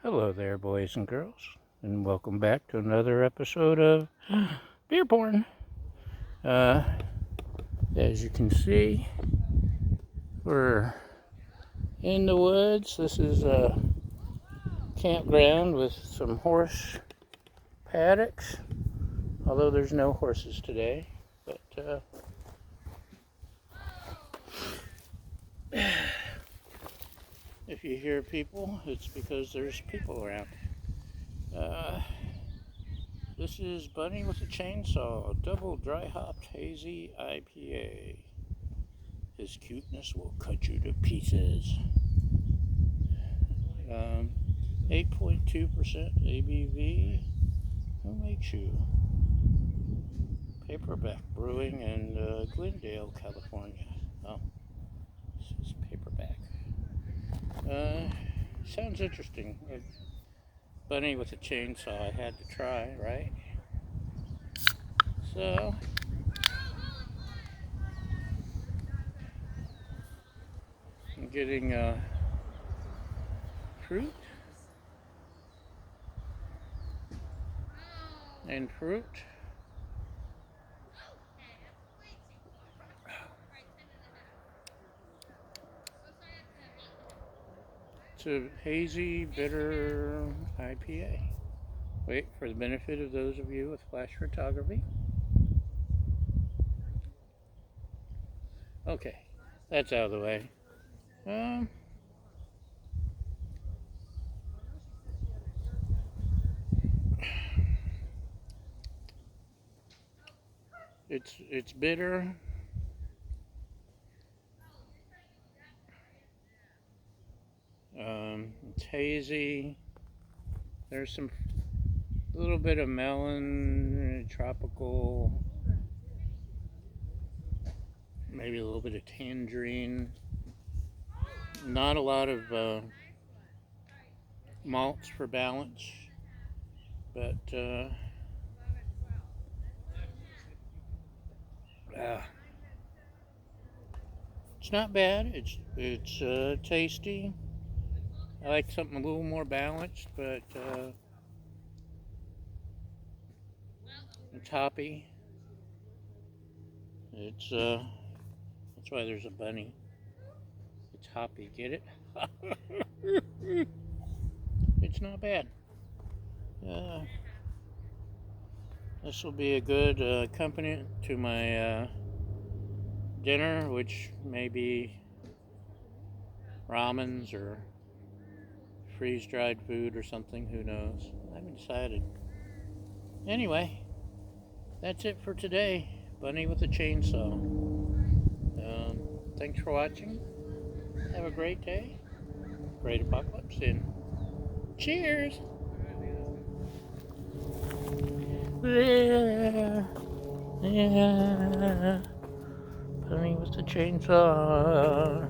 Hello there, boys and girls, and welcome back to another episode of Beer Porn. As you can see, we're in the woods. This is a campground with some horse paddocks, although there's no horses today. But if you hear people, it's because there's people around. This is Bunny with a Chainsaw, double dry hopped hazy IPA. His cuteness will cut you to pieces. 8.2% ABV. Who makes you? Paperback Brewing in Glendale, California. Oh, this is Paperback. Sounds interesting. Bunny with a chainsaw, I had to try, right? So, I'm getting fruit and fruit. It's a hazy, bitter IPA. Wait, for the benefit of those of you with flash photography. Okay, that's out of the way. It's bitter. It's hazy. There's some little bit of melon, tropical, maybe a little bit of tangerine. Not a lot of malts for balance, but it's not bad. It's tasty. I like something a little more balanced, but it's hoppy. That's why there's a bunny. It's hoppy. Get it? It's not bad. This will be a good accompaniment to my dinner, which may be ramens or freeze-dried food or something. Who knows? I haven't decided. Anyway, that's it for today. Bunny with a chainsaw. Thanks for watching. Have a great day. Great apocalypse, and cheers! Yeah. Bunny with the chainsaw.